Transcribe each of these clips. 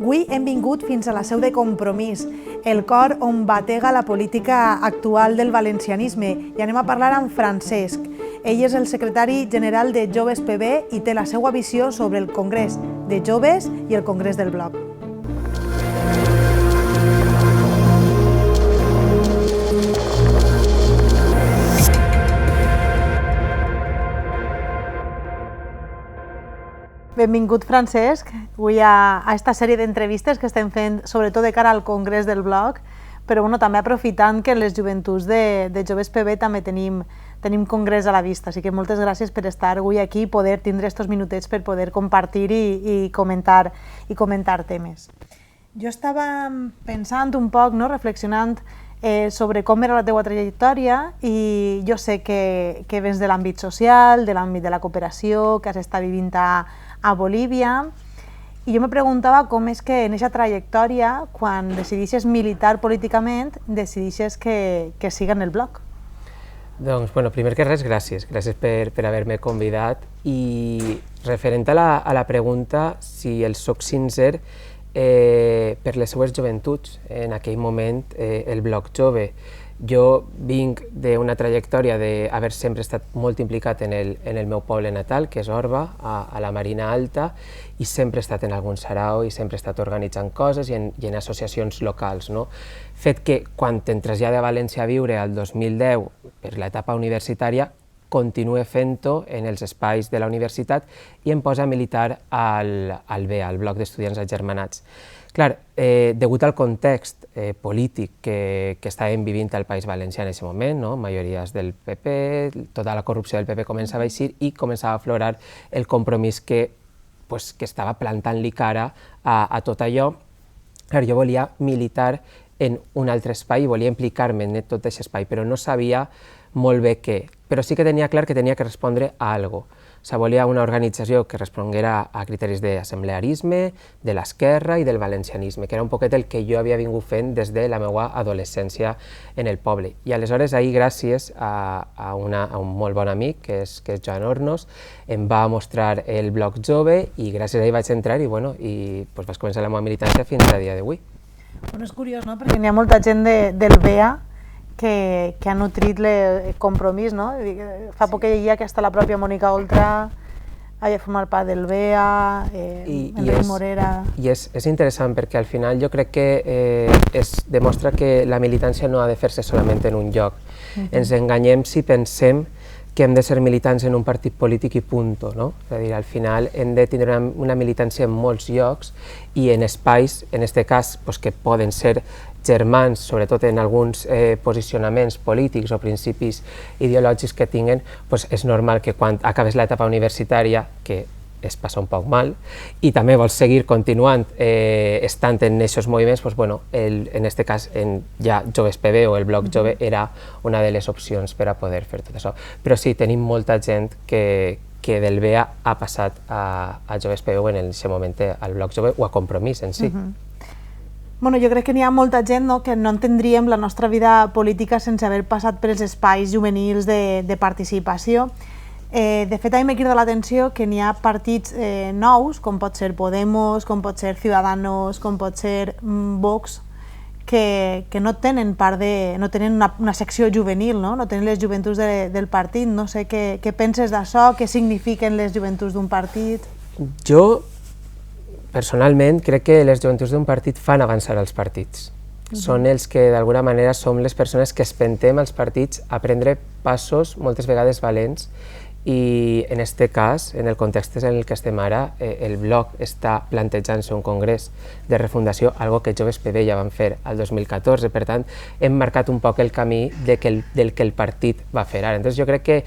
Avui hem vingut fins a la seu de Compromís, el cor on batega la política actual del valencianisme, i anem a parlar amb Francesc. Ell és el secretari general de Joves PB i té la seva visió sobre el Congrés de Joves i el Congrés del Bloc. Benvingut, Francesc, avui a esta sèrie d'entrevistes que estem fent, sobretot de cara al Congrés del Bloc, però també aprofitant que en les joventuts de Joves PB també tenim congrés a la vista, així que moltes gràcies per estar avui aquí i poder tindre estos minutets per poder compartir i comentar temes. Jo estava pensant un poc, reflexionant sobre com era la teva trajectòria, i jo sé que vens de l'àmbit social, de l'àmbit de la cooperació, que has estat vivint a Bolívia, i jo me preguntava com és que en aquesta trajectòria, quan decidixes militar políticament, decidixes que siga en el Bloc. Doncs, primer que res, gràcies per haver-me convidat, i referent a la pregunta si el soc sincer per les seues joventuts, en aquell moment el Bloc Jove. Jo vinc d'una trajectòria d'haver sempre estat molt implicat en el meu poble natal, que és Orba, a la Marina Alta, i sempre he estat en algun sarau i sempre he estat organitzant coses i en associacions locals. Fet que quan em trasllade a València a viure al 2010 per l'etapa universitària, continue fent-ho en els espais de la universitat i em posa a militar al BEA, al Bloc d'Estudiants Agermanats. Clar, degut al context polític que estàvem vivint al País Valencià en aquest moment, majories del PP, tota la corrupció del PP començava a eixir i començava a aflorar el compromís que estava plantant-li cara a tot allò. Clar, jo volia militar en un altre espai i volia implicar-me en tot aquest espai, però no sabia molt bé què. Però sí que tenia clar que tenia que respondre a alguna cosa. Volia una organització que responguera a criteris d'assemblearisme, de l'esquerra i del valencianisme, que era un poquet el que jo havia vingut fent des de la meva adolescència en el poble. I aleshores, ahir, gràcies a un molt bon amic, que és Joan Hornos, em va mostrar el Bloc Jove i gràcies a ell vaig entrar i vaig començar la meva militància fins a dia d'avui. És curiós, perquè n'hi ha molta gent del BEA que ha nutrit el compromís. Fa poc que llegia que hasta la pròpia Mònica Oltra havia format part del BEA, Enric Morera... I és interessant perquè al final jo crec que es demostra que la militància no ha de fer-se solament en un lloc. Ens enganyem si pensem que hem de ser militants en un partit polític i punt. És a dir, al final hem de tindre una militància en molts llocs i en espais, en aquest cas, que poden ser germans, sobretot en alguns posicionaments polítics o principis ideològics que tinguen, és normal que quan acabes l'etapa universitària, que es passa un poc mal, i també vols seguir continuant estant en aquests moviments, en aquest cas ja Joves PB o el Bloc Jove era una de les opcions per a poder fer tot això. Però sí, tenim molta gent que del BEA ha passat a Joves PB o en aquest moment al Bloc Jove o a Compromís en si. Jo crec que n'hi ha molta gent que no entendríem la nostra vida política sense haver passat per els espais juvenils de participació. De fet, a mi m'ha cridat l'atenció que n'hi ha partits nous, com pot ser Podemos, com pot ser Ciudadanos, com pot ser Vox, que no tenen una secció juvenil, no tenen les joventuts del partit. No sé què penses d'això, què signifiquen les joventuts d'un partit? Jo, personalment, crec que les joventuts d'un partit fan avançar els partits. Són els que, d'alguna manera, som les persones que espentem als partits a prendre passos, moltes vegades valents, i en aquest cas, en el context en el que estem ara, el Bloc està plantejant-se un congrés de refundació, algo que Joves PB ja van fer el 2014, per tant, hem marcat un poc el camí del que el partit va fer ara. Jo crec que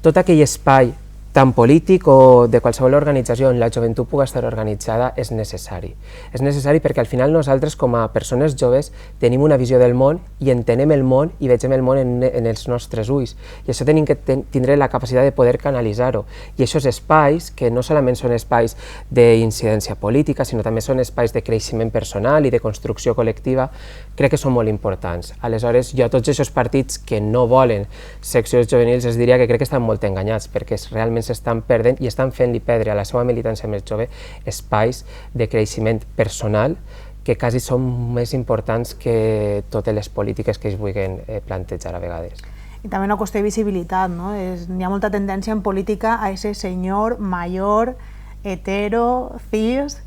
tot aquell espai tant polític o de qualsevol organització on la joventut pugui estar organitzada és necessari. És necessari perquè al final nosaltres com a persones joves tenim una visió del món i entenem el món i vegem el món en els nostres ulls. I això tenim que tindre la capacitat de poder canalitzar-ho. I aquests espais, que no solament són espais d'incidència política, sinó també són espais de creixement personal i de construcció col·lectiva, crec que són molt importants. Aleshores, jo a tots aquests partits que no volen seccions juvenils els diria que crec que estan molt enganyats, perquè realment joves estan perdent i estan fent-li perdre a la seva militància més jove espais de creixement personal que quasi són més importants que totes les polítiques que es vulguin plantejar a vegades. I també una qüestió de visibilitat, no? Hi ha molta tendència en política a ese senyor major, hetero, cis,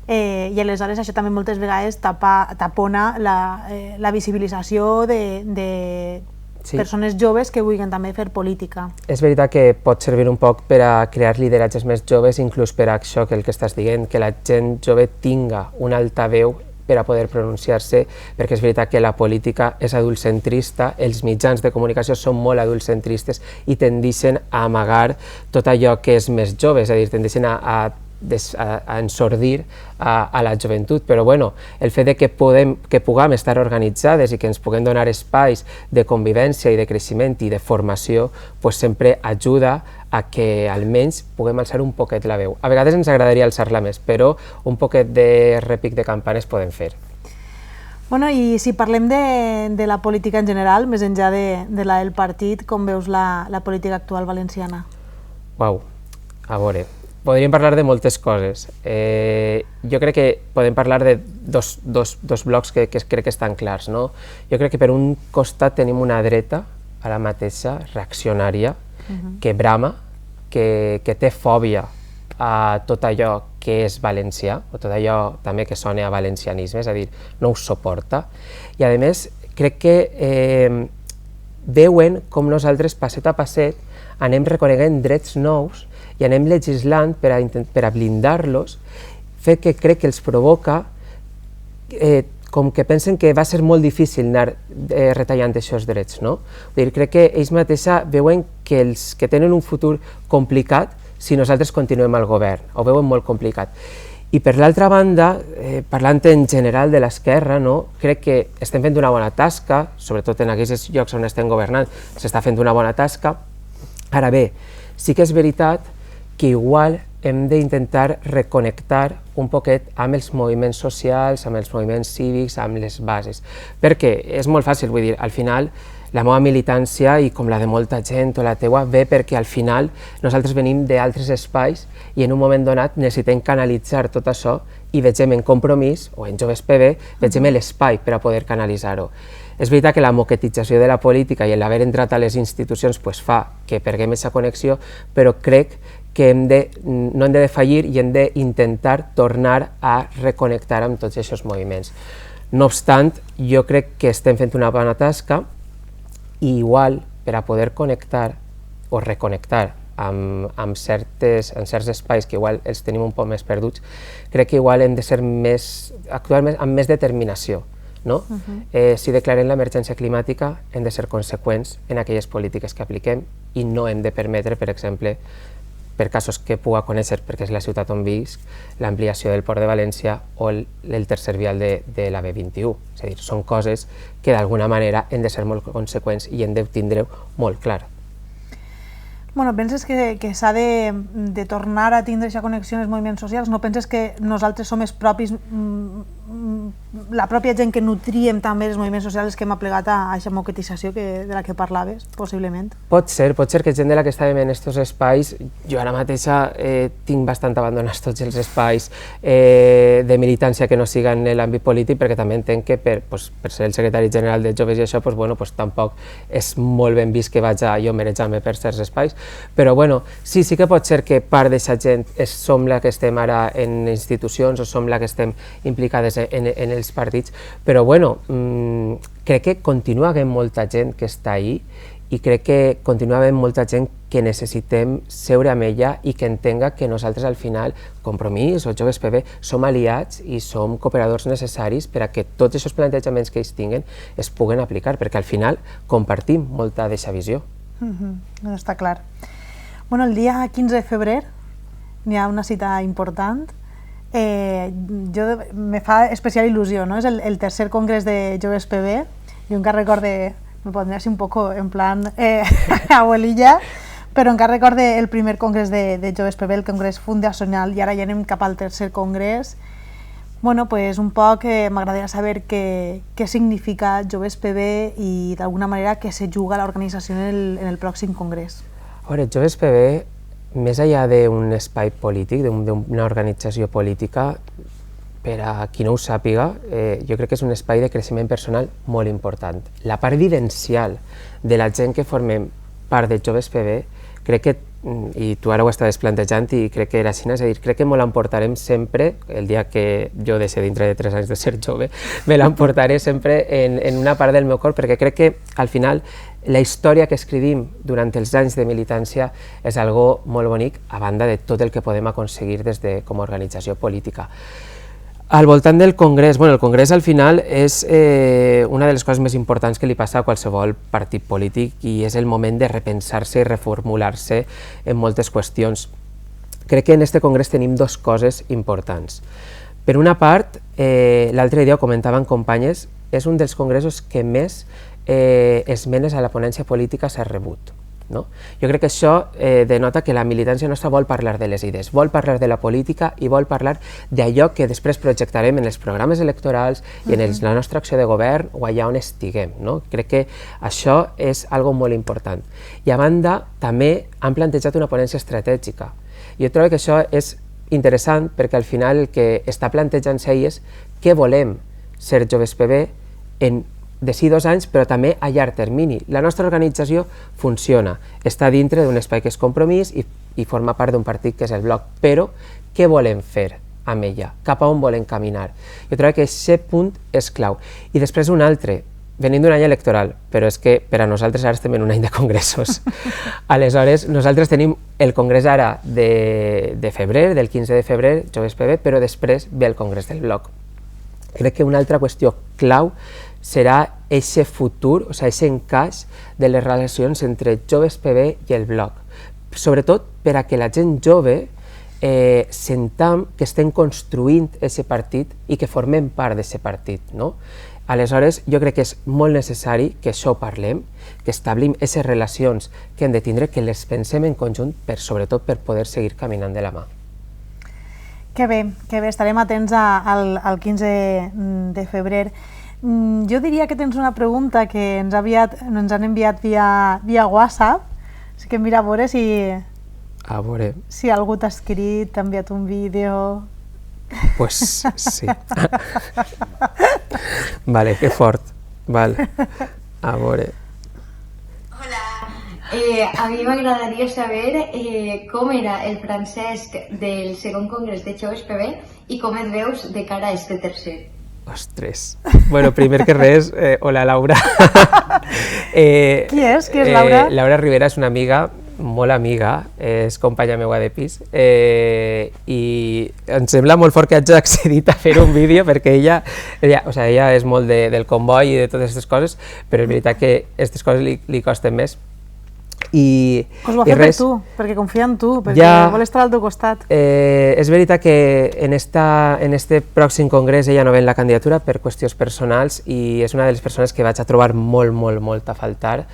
i aleshores això també moltes vegades tapona la visibilització de persones joves que vulguin també fer política. És veritat que pot servir un poc per a crear lideratges més joves, inclús per a això que el que estàs dient, que la gent jove tinga un altaveu per a poder pronunciar-se, perquè és veritat que la política és adultcentrista, els mitjans de comunicació són molt adultcentristes i tendeixen a amagar tot allò que és més jove, és a dir, tendeixen a ensordir a la joventut, però bueno, el fet de que puguem estar organitzades i que ens puguem donar espais de convivència i de creixement i de formació, pues sempre ajuda a que almenys puguem alçar un poquet la veu. A vegades ens agradaria alçar-la més, però un poquet de repic de campanes podem fer. Bueno, i si parlem de la política en general, més enllà de la del partit, com veus la política actual valenciana? Uau, a veure, podríem parlar de moltes coses. Jo crec que podem parlar de dos blocs que crec que estan clars, no? Jo crec que per un costat tenim una dreta, a la mateixa, reaccionària, que brama, que té fòbia a tot allò que és valencià, o tot allò també que sona a valencianisme, és a dir, no ho suporta. I a més, crec que veuen com nosaltres, passet a passet, anem reconeguent drets nous i anem legislant per a blindar-los, fet que crec que els provoca com que pensen que va ser molt difícil anar retallant aquests drets, no? Vull dir, crec que ells mateixos veuen que tenen un futur complicat si nosaltres continuem al govern, ho veuen molt complicat. I per l'altra banda, parlant en general de l'esquerra, crec que estem fent una bona tasca, sobretot en aquells llocs on estem governant, s'està fent una bona tasca. Ara bé, sí que és veritat que igual hem d'intentar reconnectar un poquet amb els moviments socials, amb els moviments cívics, amb les bases. Perquè és molt fàcil, vull dir, al final la meva militància i com la de molta gent o la teua ve perquè al final nosaltres venim d'altres espais i en un moment donat necessitem canalitzar tot això i vegem en Compromís o en Joves PB, vegem l'espai per a poder canalitzar-ho. És veritat que la moquetització de la política i l'haver entrat a les institucions fa que perguem aquesta connexió, però crec que no hem de defallir i hem d'intentar tornar a reconnectar amb tots aquests moviments. No obstant, jo crec que estem fent una bona tasca i igual per a poder connectar o reconnectar amb certs espais que igual els tenim un poc més perduts, crec que igual hem de ser actuar amb més determinació. Si declarem l'emergència climàtica hem de ser conseqüents en aquelles polítiques que apliquem i no hem de permetre, per exemple, per casos que puga conèixer, perquè és la ciutat on visc, l'ampliació del Port de València o el tercer vial de la B21. És a dir, són coses que d'alguna manera hem de ser molt conseqüents i hem de tindre molt clar. Bueno, penses que s'ha de tornar a tindre aquesta connexió amb els moviments socials? No penses que nosaltres som els propis, la pròpia gent que nutriem també els moviments socials que hem aplegat a aquesta moquetització de la que parlaves, possiblement? Pot ser que gent de la que estàvem en aquests espais, jo ara mateixa tinc bastant abandonats tots els espais de militància que no siguen en l'àmbit polític, perquè també entenc que per ser el secretari general de Joves i això, tampoc és molt ben vist que vaig a jo marejar-me per certs espais. Però sí que pot ser que part d'aquesta gent som la que estem ara en institucions o som la que estem implicades en els partits, però crec que continua havent molta gent que està ahí i crec que continua havent molta gent que necessitem seure amb ella i que entenga que nosaltres al final, Compromís o Joves PB, som aliats i som cooperadors necessaris per a que tots aquests plantejaments que ells tinguen es puguen aplicar, perquè al final compartim molta d'aquesta visió. Està clar. El dia 15 de febrer n'hi ha una cita important. Me fa especial il·lusió, és el tercer congrés de Joves PB. Jo encara recorde, me pondré así un poco en plan abuelilla, però encara recorde el primer congrés de Joves PB, el congrés fundacional, i ara ja anem cap al tercer congrés. Un poc m'agradaria saber què significa Joves PB i d'alguna manera què se juga l'organització en el pròxim congrés. Joves PB més enllà d'un espai polític, d'una organització política, per a qui no ho sàpiga, jo crec que és un espai de creixement personal molt important. La part vivencial de la gent que formem part de Joves PB, crec que, i tu ara ho estaves plantejant i crec que era així, és a dir, crec que me l'emportarem sempre, el dia que jo deixi dintre de 3 anys de ser jove, me l'emportaré sempre en una part del meu cor, perquè crec que al final la història que escrivim durant els anys de militància és algo molt bonic, a banda de tot el que podem aconseguir des de com a organització política. Al voltant del Congrés, el Congrés al final és una de les coses més importants que li passa a qualsevol partit polític i és el moment de repensar-se i reformular-se en moltes qüestions. Crec que en aquest Congrés tenim 2 coses importants. Per una part, l'altre dia ho comentaven companyes, és un dels congressos que més esmenes a la ponència política s'ha rebut. No? Jo crec que això denota que la militància nostra vol parlar de les idees, vol parlar de la política i vol parlar d'allò que després projectarem en els programes electorals i en la nostra acció de govern o allà on estiguem. No? Crec que això és algo molt important. I a banda, també han plantejat una ponència estratègica. Jo trobo que això és interessant perquè al final el que està plantejant-se ahir és què volem ser Joves PB en d'ací 2 anys, però també a llarg termini. La nostra organització funciona, està dintre d'un espai que és Compromís i forma part d'un partit que és el Bloc, però què volem fer amb ella? Cap a on volem caminar? Jo trobo que aquest punt és clau. I després un altre, venim d'un any electoral, però és que per a nosaltres ara estem en un any de congressos. Aleshores, nosaltres tenim el congrés ara de febrer, del 15 de febrer, Joves PB, però després ve el congrés del Bloc. Crec que una altra qüestió clau serà aquest futur, o sigui, aquest encaix de les relacions entre Joves PB i el Bloc. Sobretot per a que la gent jove sentam que estem construint aquest partit i que formem part d'aquest partit. No? Aleshores, jo crec que és molt necessari que això ho parlem, que establim aquestes relacions que hem de tindre, que les pensem en conjunt, sobretot per poder seguir caminant de la mà. Que bé, estarem atents al 15 de febrer. Jo diria que tens una pregunta que ens han enviat via WhatsApp, així que mira a veure si algú t'ha escrit, t'ha enviat un vídeo... Pues sí. Vale, que fort. Vale. A veure. Hola. A mi m'agradaria saber com era el Francesc del segon congrés de Joves PB i com et veus de cara a este tercer. Ostres. Bueno, primer que res, hola Laura. Qui és Laura? Laura Rivera és una amiga, molt amiga, és companya meva de pis i em sembla molt fort que hagi accedit a fer un vídeo perquè ella és molt del comboi i de totes aquestes coses, però és veritat que aquestes coses li costen més. Us ho va fer per tu, perquè confia en tu, perquè vol estar al teu costat. És veritat que en este pròxim congrés ella no ven la candidatura per qüestions personals i és una de les persones que vaig a trobar molt a faltar,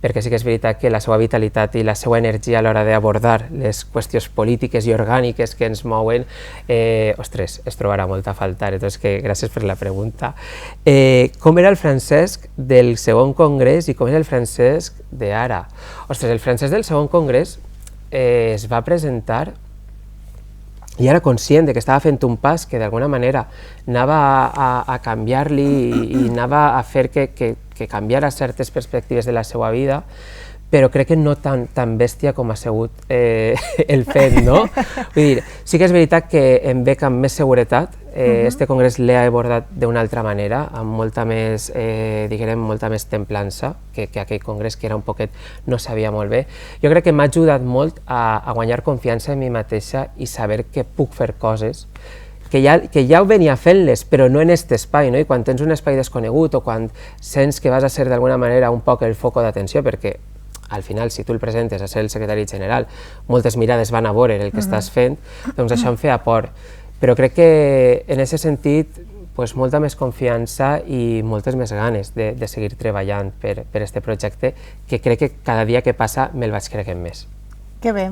perquè sí que és veritat que la seva vitalitat i la seva energia a l'hora d'abordar les qüestions polítiques i orgàniques que ens mouen, es trobarà molt a faltar, doncs gràcies per la pregunta. Com era el Francesc del segon congrés i com és el Francesc d'ara? Ostres, el Francesc del segon congrés es va presentar i era conscient que estava fent un pas que d'alguna manera anava a canviar-li i anava a fer que canviara certes perspectives de la seva vida, però crec que no tan bèstia com ha sigut el fet, no? Vull dir, sí que és veritat que em veig amb més seguretat, este congrés l'he abordat d'una altra manera, amb molta més, molta més templança que aquell congrés que era un poquet, no sabia molt bé. Jo crec que m'ha ajudat molt a guanyar confiança en mi mateixa i saber que puc fer coses que ja ho venia fent-les, però no en aquest espai, no? I quan tens un espai desconegut o quan sents que vas a ser d'alguna manera un poc el foco d'atenció, perquè al final, si tu el presentes a ser el secretari general, moltes mirades van a veure el que estàs fent, doncs això em feia por. Però crec que en aquest sentit, molta més confiança i moltes més ganes de seguir treballant per aquest projecte, que crec que cada dia que passa me'l vaig creguent més. Que bé.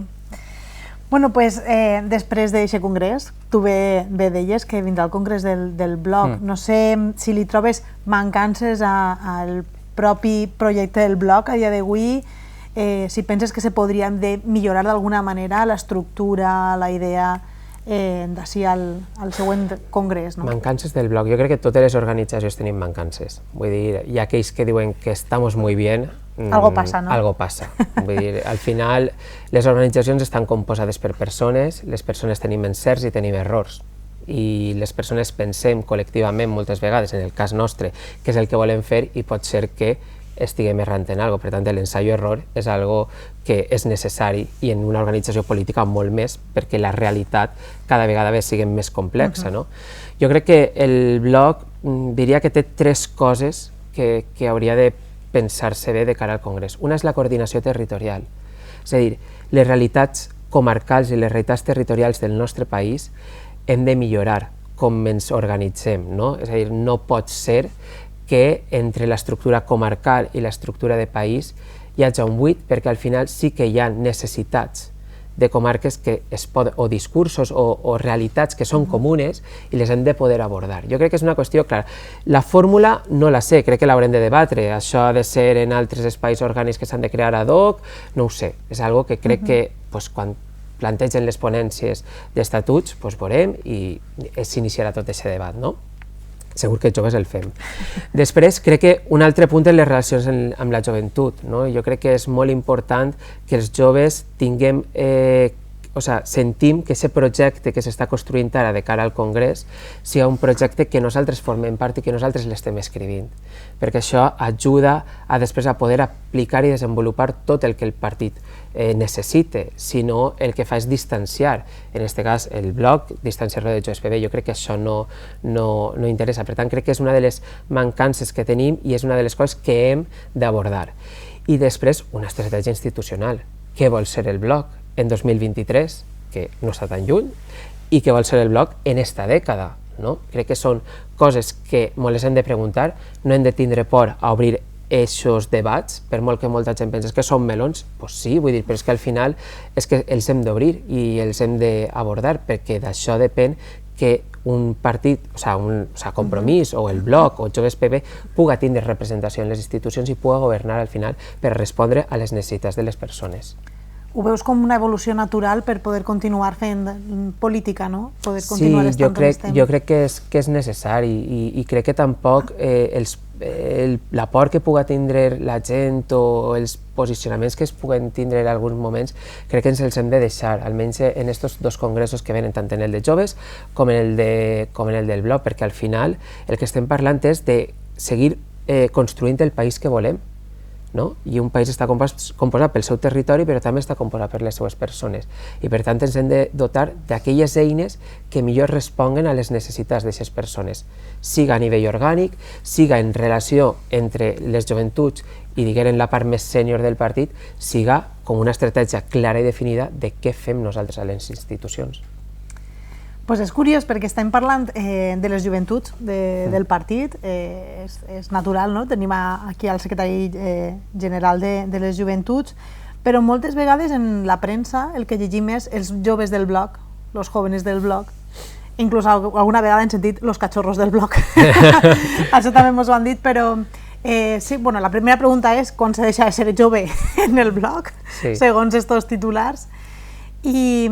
Bueno, després d'aquest congrés, tu bé deies que vindrà al congrés del Bloc. No sé si li trobes mancances al propi projecte del Bloc a dia d'avui, si penses que se podria millorar d'alguna manera l'estructura, la idea d'ací al següent congrés. No? Mancances del blog. Jo crec que totes les organitzacions tenim mancances. Vull dir, hi ha aquells que diuen que estamos muy bien. Algo passa, no? Algo passa. Vull dir, al final, les organitzacions estan composades per persones, les persones tenim encerts i tenim errors. I les persones pensem col·lectivament moltes vegades, en el cas nostre, què és el que volem fer i pot ser que estiguem errant en alguna cosa. Per tant, l'ensaio-error és algo que és necessari i en una organització política molt més perquè la realitat cada vegada sigui més complexa. No? Jo crec que el blog diria que té 3 coses que hauria de pensar-se bé de cara al Congrés. Una és la coordinació territorial, és a dir, les realitats comarcals i les realitats territorials del nostre país hem de millorar com ens organitzem, no? És a dir, no pot ser que entre l'estructura comarcal i l'estructura de país hi hagi un buit, perquè al final sí que hi ha necessitats de comarques que o discursos o realitats que són comunes i les hem de poder abordar. Jo crec que és una qüestió clara. La fórmula no la sé, crec que l'haurem de debatre. Això ha de ser en altres espais orgànics que s'han de crear ad hoc, no ho sé. És algo que crec que quan plantegen les ponències d'estatuts, veurem i s'iniciarà tot aquest debat, no? Segur que els joves el fem. Després, crec que un altre punt és les relacions amb la joventut. Jo crec que és molt important que els joves tinguem, sentim que aquest projecte que s'està construint ara de cara al Congrés sigui un projecte que nosaltres formem part i que nosaltres l'estem escrivint, perquè això ajuda a després a poder aplicar i desenvolupar tot el que el partit necessite, sinó el que fa és distanciar, en aquest cas el blog, distanciar-lo de JOVESPB. Jo crec que això no interessa, per tant crec que és una de les mancances que tenim i és una de les coses que hem d'abordar. I després una estratègia institucional. Què vol ser el blog en 2023, que no està tan lluny, i què vol ser el blog en esta dècada. Crec que són coses que ens les hem de preguntar, no hem de tindre por a obrir aquests debats, per molt que molta gent pensa que són melons, doncs sí, vull dir, però és que al final és que els hem d'obrir i els hem d'abordar, perquè d'això depèn que un partit, Compromís o el Bloc o JOVESPB puga tindre representació en les institucions i puga governar al final per respondre a les necessitats de les persones. Ho veus com una evolució natural per poder continuar fent política, no? Poder continuar estant on estem. Jo crec que és necessari i crec que tampoc la por que puga tindre la gent o els posicionaments que es puguen tindre en alguns moments, crec que ens els hem de deixar, almenys en aquests 2 congressos que venen, tant en el de joves com en el del blog, perquè al final el que estem parlant és de seguir construint el país que volem. I un país està composat pel seu territori, però també està composat per les seues persones. I per tant ens hem de dotar d'aquelles eines que millor responguen a les necessitats d'aquestes persones, siga a nivell orgànic, siga en relació entre les joventuts i diguem la part més sènior del partit, siga com una estratègia clara i definida de què fem nosaltres a les institucions. És curiós perquè estem parlant de les joventuts del partit, és natural, no? Tenim aquí el secretari general de les joventuts, però moltes vegades en la premsa el que llegim és els joves del blog, els jóvenes del blog, inclús alguna vegada hem sentit los cachorros del blog. Això també ens ho han dit, però sí, la primera pregunta és quan se deixa de ser jove en el blog, segons estos titulars. I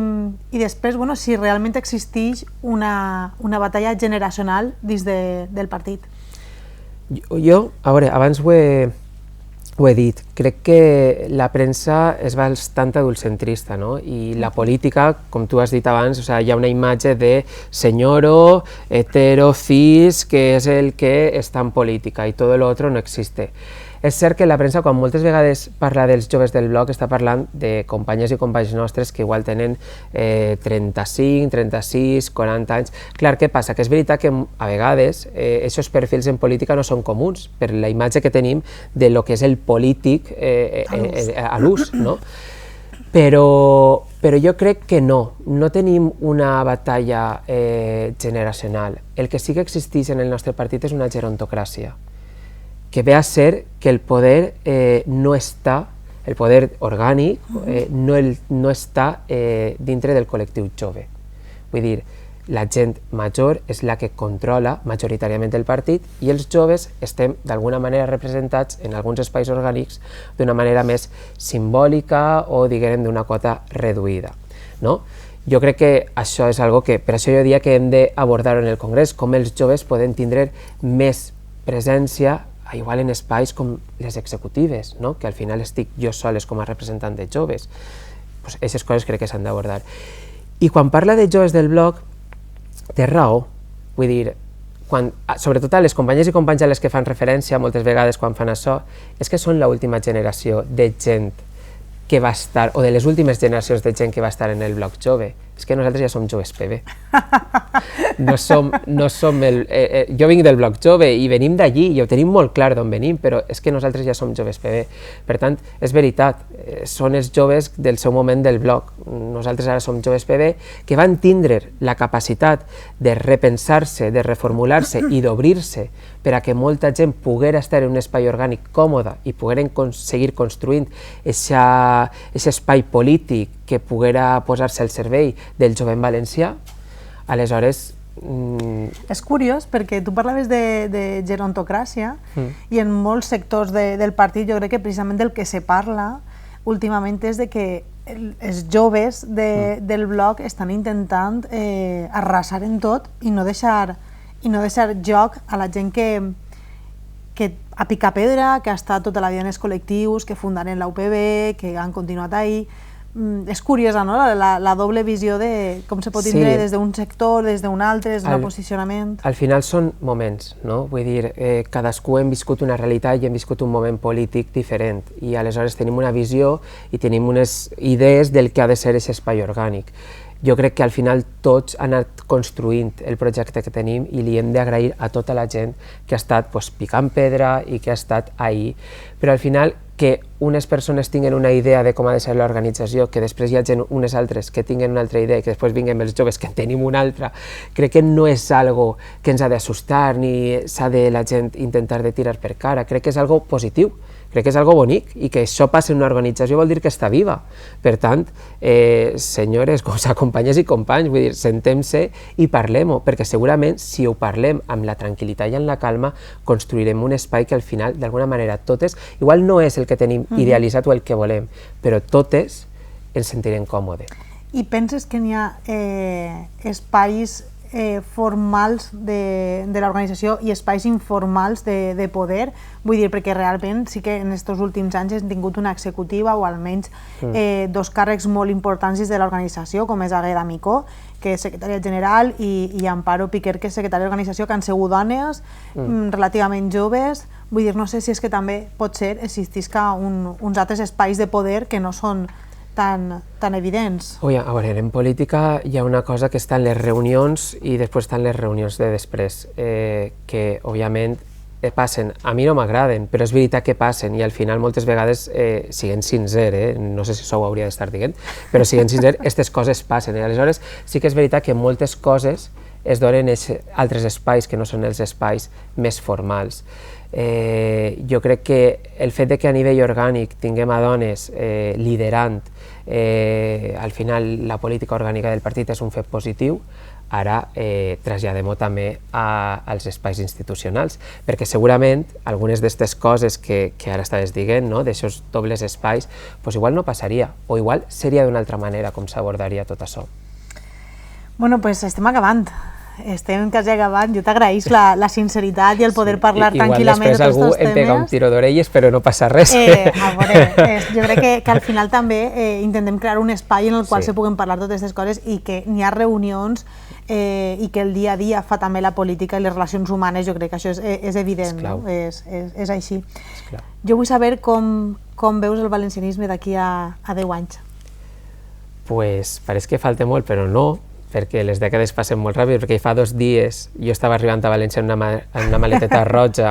després, si realment existeix una batalla generacional dins del partit. Jo, a veure, abans ho he dit, crec que la premsa és bastant adultcentrista, i la política, com tu has dit abans, hi ha una imatge de senyoro, hetero, cis, que és el que està en política i tot l'altre no existe. És cert que la premsa, quan moltes vegades parla dels joves del blog, està parlant de companyes i companys nostres que igual tenen 35, 36, 40 anys. Clar, què passa? Que és veritat que a vegades aquests perfils en política no són comuns per la imatge que tenim de lo que és el polític a l'ús, no? Però jo crec que no tenim una batalla generacional. El que sí que existeix en el nostre partit és una gerontocràcia, que ve a ser que el poder no està, el poder orgànic no està dintre del col·lectiu jove. Vull dir, la gent major és la que controla majoritàriament el partit i els joves estem d'alguna manera representats en alguns espais orgànics d'una manera més simbòlica o diguem d'una quota reduïda, no? Jo crec que això és algo que, per això jo diria que hem d'abordar en el Congrés, com els joves poden tindre més presència igual en espais com les executives, no? Que al final estic jo soles com a representant de joves. Pues aquestes coses crec que s'han d'abordar. I quan parla de joves del bloc, té raó. Vull dir, sobretot a les companyes i companys a les que fan referència moltes vegades quan fan això, és que són l'última generació de gent que va estar, o de les últimes generacions de gent que va estar en el bloc jove. És que nosaltres ja som joves PB. Jo vinc del bloc jove i venim d'allí, i ho tenim molt clar d'on venim, però és que nosaltres ja som joves PB. Per tant, és veritat, són els joves del seu moment del bloc. Nosaltres ara som joves PB que van tindre la capacitat de repensar-se, de reformular-se i d'obrir-se per a que molta gent poguera estar en un espai orgànic còmode i pogueren seguir construint aquest espai polític que poguera posar-se al servei del jovent valencià. Aleshores... És curiós perquè tu parlaves de gerontocràcia i en molts sectors del partit jo crec que precisament del que se parla últimament és de que els joves del bloc estan intentant arrasar en tot i no deixar joc a la gent que a Picapedra, que ha estat tota la vida en els col·lectius, que fundaren la UPB, que han continuat ahí. És curiosa, no?, la doble visió de com se pot tindre des d'un sector, des d'un altre, des d'un posicionament. Al final són moments, no? Vull dir, cadascú hem viscut una realitat i hem viscut un moment polític diferent i aleshores tenim una visió i tenim unes idees del que ha de ser aquest espai orgànic. Jo crec que al final tots han anat construint el projecte que tenim i li hem d'agrair a tota la gent que ha estat picant pedra i que ha estat ahí. Però al final que unes persones tinguen una idea de com ha de ser l'organització, que després hi ha gent, unes altres, que tinguen una altra idea i que després vinguem els joves que en tenim una altra, crec que no és algo que ens ha d'assustar ni s'ha de la gent intentar de tirar per cara, crec que és algo positiu. Crec que és algo bonic i que això passi en una organització vol dir que està viva. Per tant, senyores, companyes i companys, vull dir, sentem-se i parlem-ho, perquè segurament si ho parlem amb la tranquil·litat i amb la calma construirem un espai que al final, d'alguna manera, totes, igual no és el que tenim idealitzat o el que volem, però totes ens sentirem còmodes. I penses que n'hi ha espais formals de l'organització i espais informals de poder, vull dir, perquè realment sí que en aquests últims anys hem tingut una executiva o almenys dos càrrecs molt importants de l'organització, com és Agueda Micó, que és secretària general, i Amparo Piquer, que és secretària d'organització, que han sigut dones relativament joves. Vull dir, no sé si és que també pot ser existisca uns altres espais de poder que no són tan evidents. A veure, en política hi ha una cosa que està en les reunions i després estan les reunions de després, que òbviament passen. A mi no m'agraden, però és veritat que passen i al final moltes vegades, siguent sincer, no sé si això ho hauria d'estar dient, però siguent sincer, aquestes coses passen. I aleshores sí que és veritat que moltes coses es donen en altres espais que no són els espais més formals. Jo crec que el fet que a nivell orgànic tinguem a dones liderant al final la política orgànica del partit és un fet positiu, ara traslladem-ho també als espais institucionals, perquè segurament algunes d'aquestes coses que ara estaves dient, d'aixòs dobles espais, igual no passaria, o igual seria d'una altra manera com s'abordaria tot això. Bueno, doncs estem acabant. Estem quasi acabant. Jo t'agraïs la sinceritat i el poder parlar tranquil·lament de tots els temes. Igual després algú em pega un tiro d'orelles, però no passa res. A veure, jo crec que al final també intentem crear un espai en el qual se puguen parlar totes aquestes coses i que n'hi ha reunions i que el dia a dia fa també la política i les relacions humanes. Jo crec que això és evident, és així. Jo vull saber com veus el valencianisme d'aquí a 10 anys. Pues pareix que falta molt, però no, perquè les dècades passen molt ràpid, perquè fa 2 dies jo estava arribant a València en una maleteta roja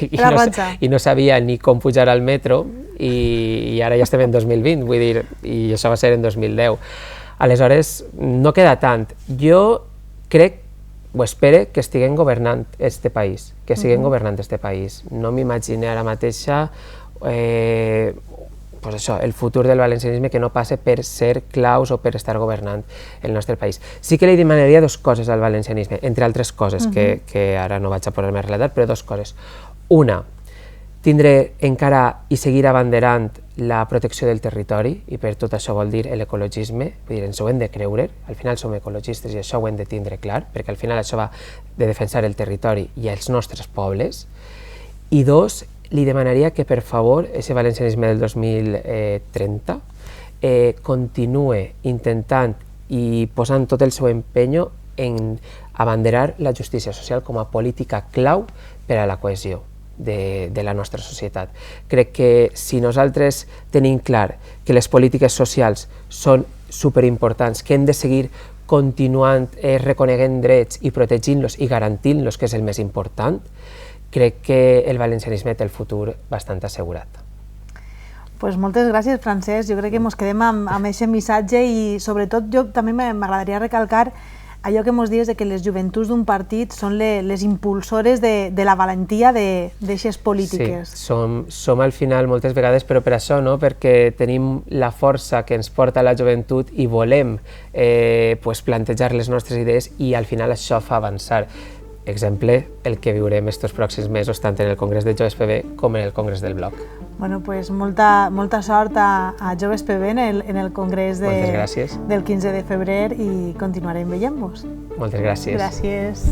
i no sabia ni com pujar al metro i ara ja estem en 2020, vull dir, i això va ser en 2010. Aleshores, no queda tant. Jo crec, o espero, que estiguem governant este país, que estiguem governant este país. No m'imagino ara mateixa pues això, el futur del valencianisme que no passe per ser claus o per estar governant el nostre país. Sí que li demanaria dues coses al valencianisme, entre altres coses, que ara no vaig a posar-me a relatar, però dues coses. Una, tindre encara i seguir abanderant la protecció del territori, i per tot això vol dir l'ecologisme, vull dir, ens ho hem de creure, al final som ecologistes i això ho hem de tindre clar, perquè al final això va de defensar el territori i els nostres pobles. I dos, li demanaria que per favor, aquest valencianisme del 2030 continue intentant i posant tot el seu empenyo en abanderar la justícia social com a política clau per a la cohesió de la nostra societat. Crec que si nosaltres tenim clar que les polítiques socials són superimportants, que hem de seguir continuant reconeguent drets i protegint-los i garantint-los, que és el més important, crec que el valencianisme té el futur bastant assegurat. Pues moltes gràcies, Francesc. Jo crec que ens quedem amb aquest missatge i sobretot jo també m'agradaria recalcar allò que ens dius de que les joventuts d'un partit són les impulsores de la valentia d'aixes polítiques. Sí, som al final moltes vegades, però per això, no? Perquè tenim la força que ens porta la joventut i volem plantejar les nostres idees i al final això fa avançar. Exemple, el que viurem estos pròxims mesos tant en el Congrés de Joves PB com en el Congrés del Bloc. Bueno, pues molta sort a Joves PB en el Congrés del 15 de febrer i continuarem veient-vos. Moltes gràcies. Gràcies.